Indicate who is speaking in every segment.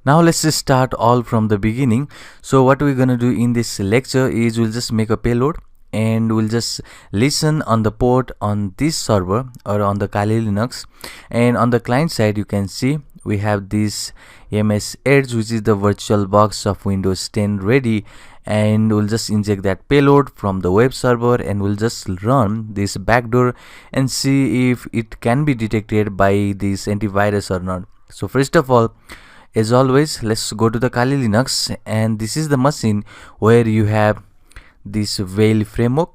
Speaker 1: Now let's just start all from the beginning. So what we're gonna do in this lecture is we'll just make a payload and we'll just listen on the port on this server or on the Kali Linux, and on the client side you can see we have this MS Edge, which is the virtual box of Windows 10 ready, and we'll just inject that payload from the web server and we'll just run this backdoor and see if it can be detected by this antivirus or not. So first of all, as always, let's go to the Kali Linux, and this is the machine where you have this Veil framework.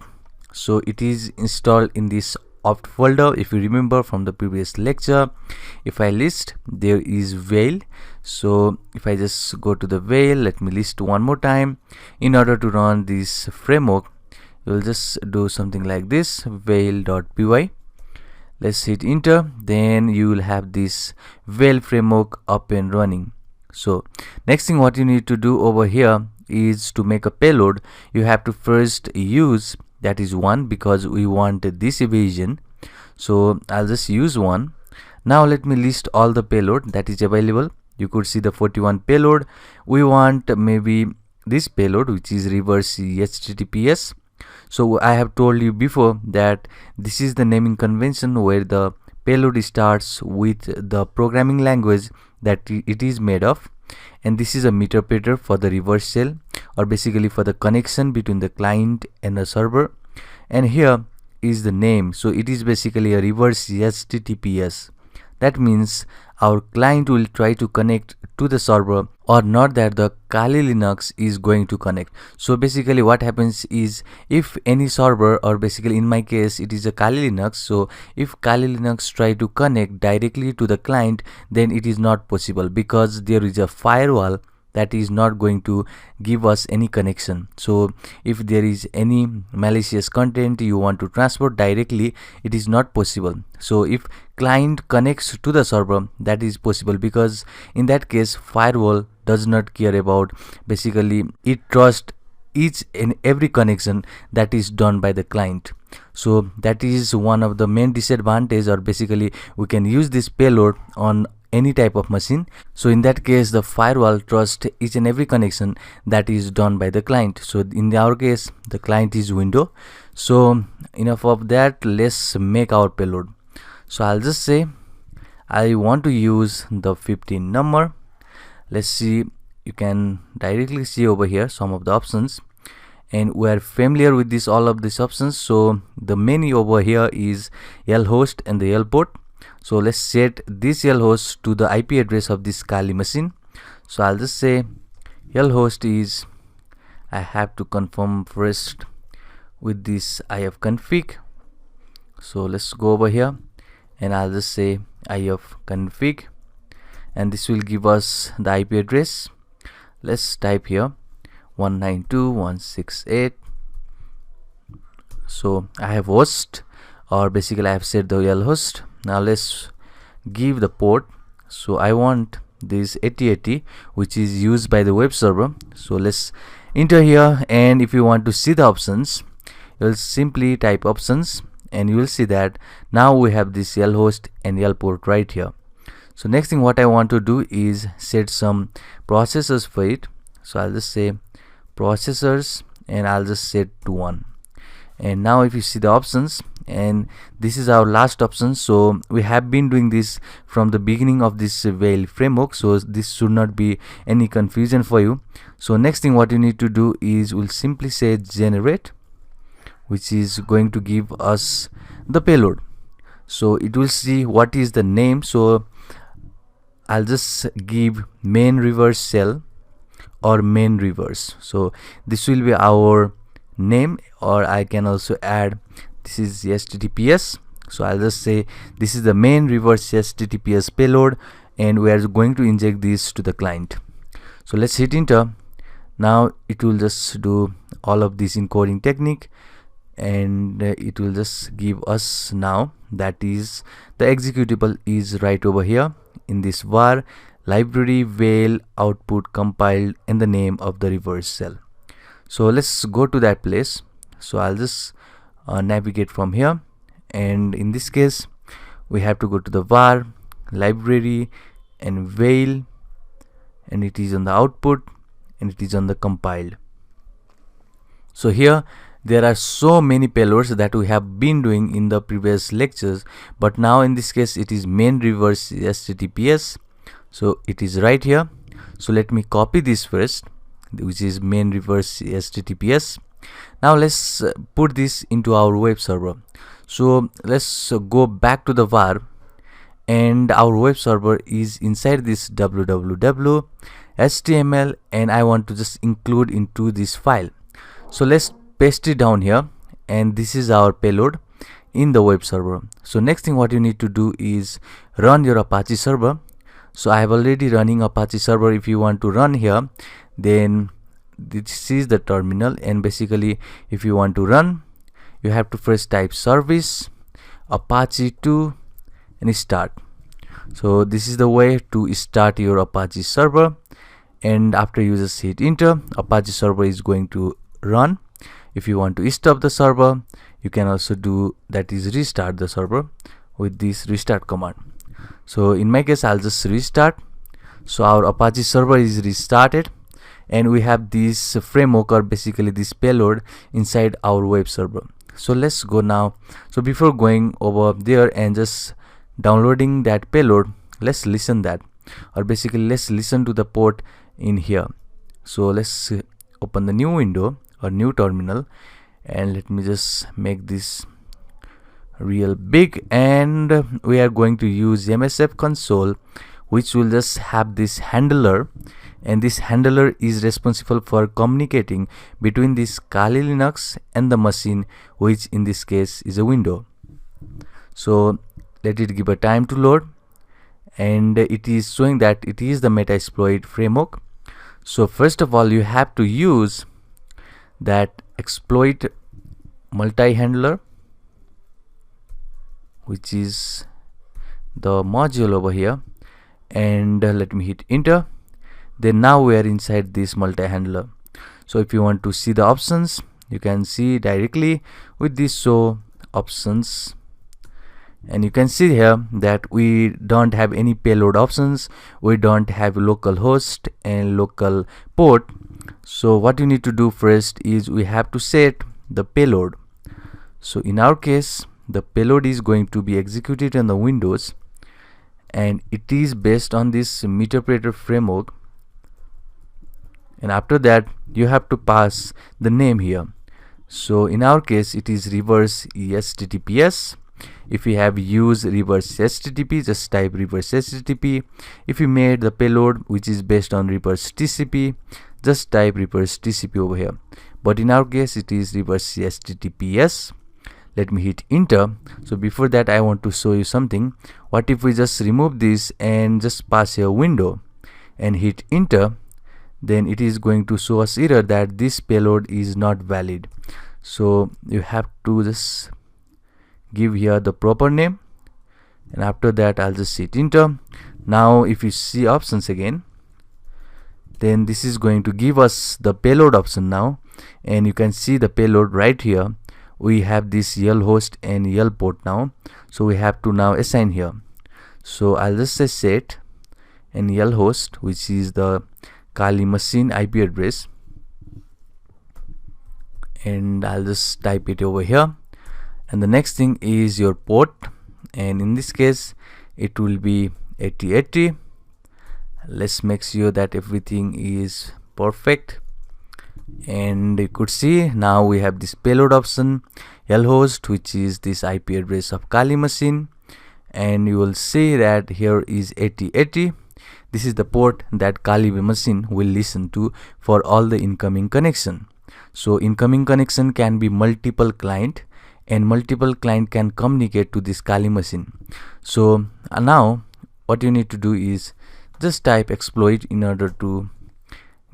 Speaker 1: So it is installed in this opt folder. If you remember from the previous lecture, if I list, there is Veil. So if I just go to the Veil, let me list one more time. In order to run this framework, you will just do something like this, veil.py. Let's hit enter, then you will have this Veil framework up and running. So next thing what you need to do over here is to make a payload. You have to first use, that is one, because we want this evasion. So I'll just use one. Now let me list all the payload that is available. You could see the 41 payload. We want maybe this payload, which is reverse HTTPS. So I have told you before that this is the naming convention where the payload starts with the programming language that it is made of, and this is a interpreter for the reverse shell, or basically for the connection between the client and the server. And here is the name, so it is basically a reverse HTTPS. That means our client will try to connect to the server, or not that the Kali Linux is going to connect. So basically what happens is, if any server, or basically in my case it is a Kali Linux, so if Kali Linux try to connect directly to the client, then it is not possible because there is a firewall that is not going to give us any connection. So if there is any malicious content you want to transport directly, it is not possible. So if client connects to the server, that is possible, because in that case firewall does not care about, basically it trusts each and every connection that is done by the client. So that is one of the main disadvantage, or basically we can use this payload on any type of machine. So in that case the firewall trusts each and every connection that is done by the client. So in our case the client is window. So enough of that, let's make our payload. So I'll just say I want to use the 15 number. Let's see, you can directly see over here some of the options, and we are familiar with this, all of these options. So the menu over here is L host and the L port. So let's set this L host to the IP address of this Kali machine. So I'll just say L host is, I have to confirm first with this ifconfig. So let's go over here and I'll just say ifconfig, and this will give us the IP address. Let's type here 192.168. so I have host, or basically I have set the L host. Now let's give the port. So I want this 8080, which is used by the web server. So let's enter here, and if you want to see the options, you'll simply type options and you will see that now we have this L host and L port right here. So next thing what I want to do is set some processors for it. So I'll just say processors and I'll just set to 1. And now if you see the options, and this is our last option. So we have been doing this from the beginning of this Veil framework, so this should not be any confusion for you. So next thing what you need to do is we'll simply say generate, which is going to give us the payload. So it will see what is the name. So I'll just give main reverse shell or main reverse. So this will be our name, or I can also add this is HTTPS. So I'll just say this is the main reverse HTTPS payload, and we are going to inject this to the client. So let's hit enter. Now it will just do all of this encoding technique, and it will just give us now, that is the executable is right over here in this var library veil output compiled and the name of the reverse shell. So let's go to that place. So I'll just navigate from here, and in this case we have to go to the var library and veil, and it is on the output, and it is on the compiled. So here there are so many payloads that we have been doing in the previous lectures, but now in this case it is main reverse HTTPS. So it is right here. So let me copy this first, which is main reverse HTTPS. Now let's put this into our web server. So let's go back to the var, and our web server is inside this www HTML, and I want to just include into this file. So let's paste it down here, and this is our payload in the web server. So next thing what you need to do is run your Apache server. So I have already running Apache server. If you want to run here, then this is the terminal, and basically if you want to run, you have to first type service Apache 2 and start. So this is the way to start your Apache server, and after you just hit enter, Apache server is going to run. If you want to stop the server, you can also do that, is restart the server with this restart command. So in my case I'll just restart. So our Apache server is restarted, and we have this framework, or basically this payload, inside our web server. So let's go now. So before going over there and just downloading that payload, let's listen that, or basically let's listen to the port in here. So let's open the new window or new terminal, and let me just make this real big, and we are going to use MSF console, which will just have this handler, and this handler is responsible for communicating between this Kali Linux and the machine, which in this case is a window. So let it give a time to load, and it is showing that it is the Metasploit framework. So first of all, you have to use that exploit multi-handler, which is the module over here, and let me hit enter. Then now we are inside this multi-handler. So if you want to see the options, you can see directly with this show options, and you can see here that we don't have any payload options, we don't have local host and local port. So what you need to do first is we have to set the payload. So in our case, the payload is going to be executed on the Windows, and it is based on this Metasploit framework. And after that you have to pass the name here. So in our case it is reverse HTTPS. If you have used reverse HTTP, just type reverse HTTP. If you made the payload which is based on reverse TCP, just type reverse TCP over here. But in our case it is reverse HTTPS. Let me hit enter. So before that I want to show you something. What if we just remove this and just pass a window and hit enter? Then it is going to show us error that this payload is not valid. So you have to just give here the proper name, and after that I'll just hit enter. Now if you see options again, then this is going to give us the payload option now, and you can see the payload right here. We have this YEL host and YEL port now, so we have to now assign here. So I'll just say set and YEL host, which is the Kali machine IP address, and I'll just type it over here. And the next thing is your port, and in this case it will be 8080. Let's make sure that everything is perfect, and you could see now we have this payload option, YEL host, which is this IP address of Kali machine, and you will see that here is 8080. This is the port that Kali machine will listen to for all the incoming connection. So incoming connection can be multiple client, and multiple client can communicate to this Kali machine. So now what you need to do is just type exploit in order to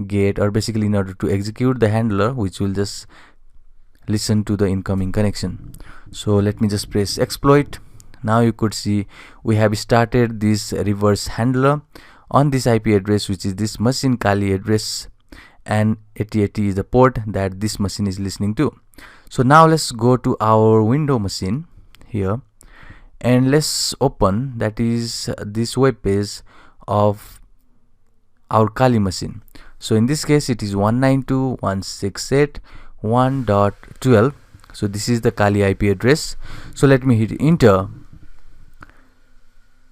Speaker 1: get, or basically in order to execute the handler which will just listen to the incoming connection. So let me just press exploit. Now you could see we have started this reverse handler on this IP address, which is this machine Kali address, and 8080 is the port that this machine is listening to. So now let's go to our window machine here, and let's open, that is this web page of our Kali machine. So in this case it is 192.168.1.12. so this is the Kali IP address. So let me hit enter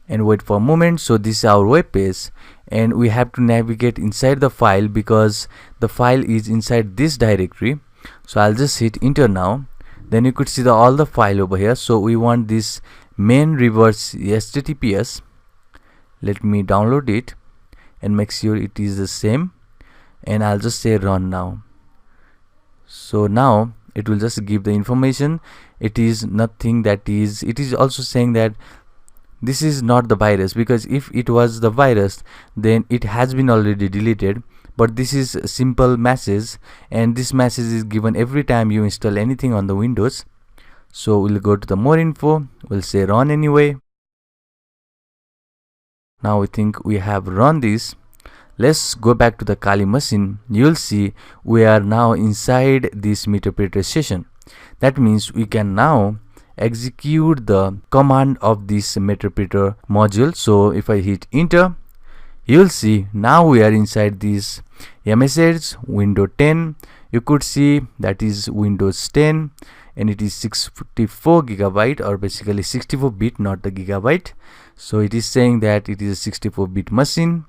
Speaker 1: and wait for a moment. So this is our web page, and we have to navigate inside the file because the file is inside this directory. So I'll just hit enter now. Then you could see all the file over here. So we want this main reverse https. Let me download it and make sure it is the same, and I'll just say run now. So now it will just give the information. It is nothing, that is, it is also saying that this is not the virus, because if it was the virus then it has been already deleted. But this is a simple message, and this message is given every time you install anything on the Windows. So we'll go to the more info, we'll say run anyway. Now we think we have run this. Let's go back to the Kali machine. You'll see we are now inside this meterpreter session. That means we can now execute the command of this meterpreter module. So if I hit enter, you'll see now we are inside this msh window 10. You could see that is Windows 10, and it is 64 gigabyte, or basically 64-bit, not the gigabyte. So it is saying that it is a 64-bit machine,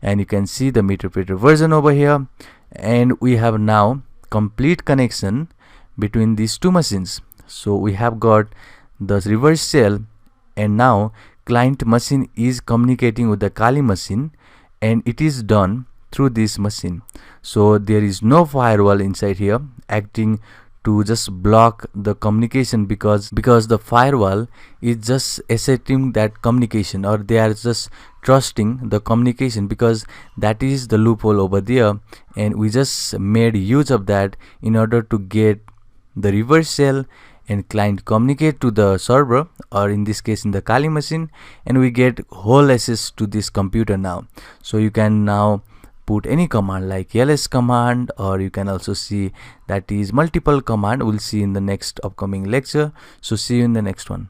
Speaker 1: and you can see the meterpreter version over here. And we have now complete connection between these two machines. So we have got the reverse shell, and now client machine is communicating with the Kali machine, and it is done through this machine. So there is no firewall inside here acting to just block the communication, because the firewall is just accepting that communication, or they are just trusting the communication, because that is the loophole over there, and we just made use of that in order to get the reverse shell and client communicate to the server, or in this case in the Kali machine, and we get whole access to this computer now. So you can now put any command like ls command, or you can also see that is multiple command. We'll see in the next upcoming lecture. So see you in the next one.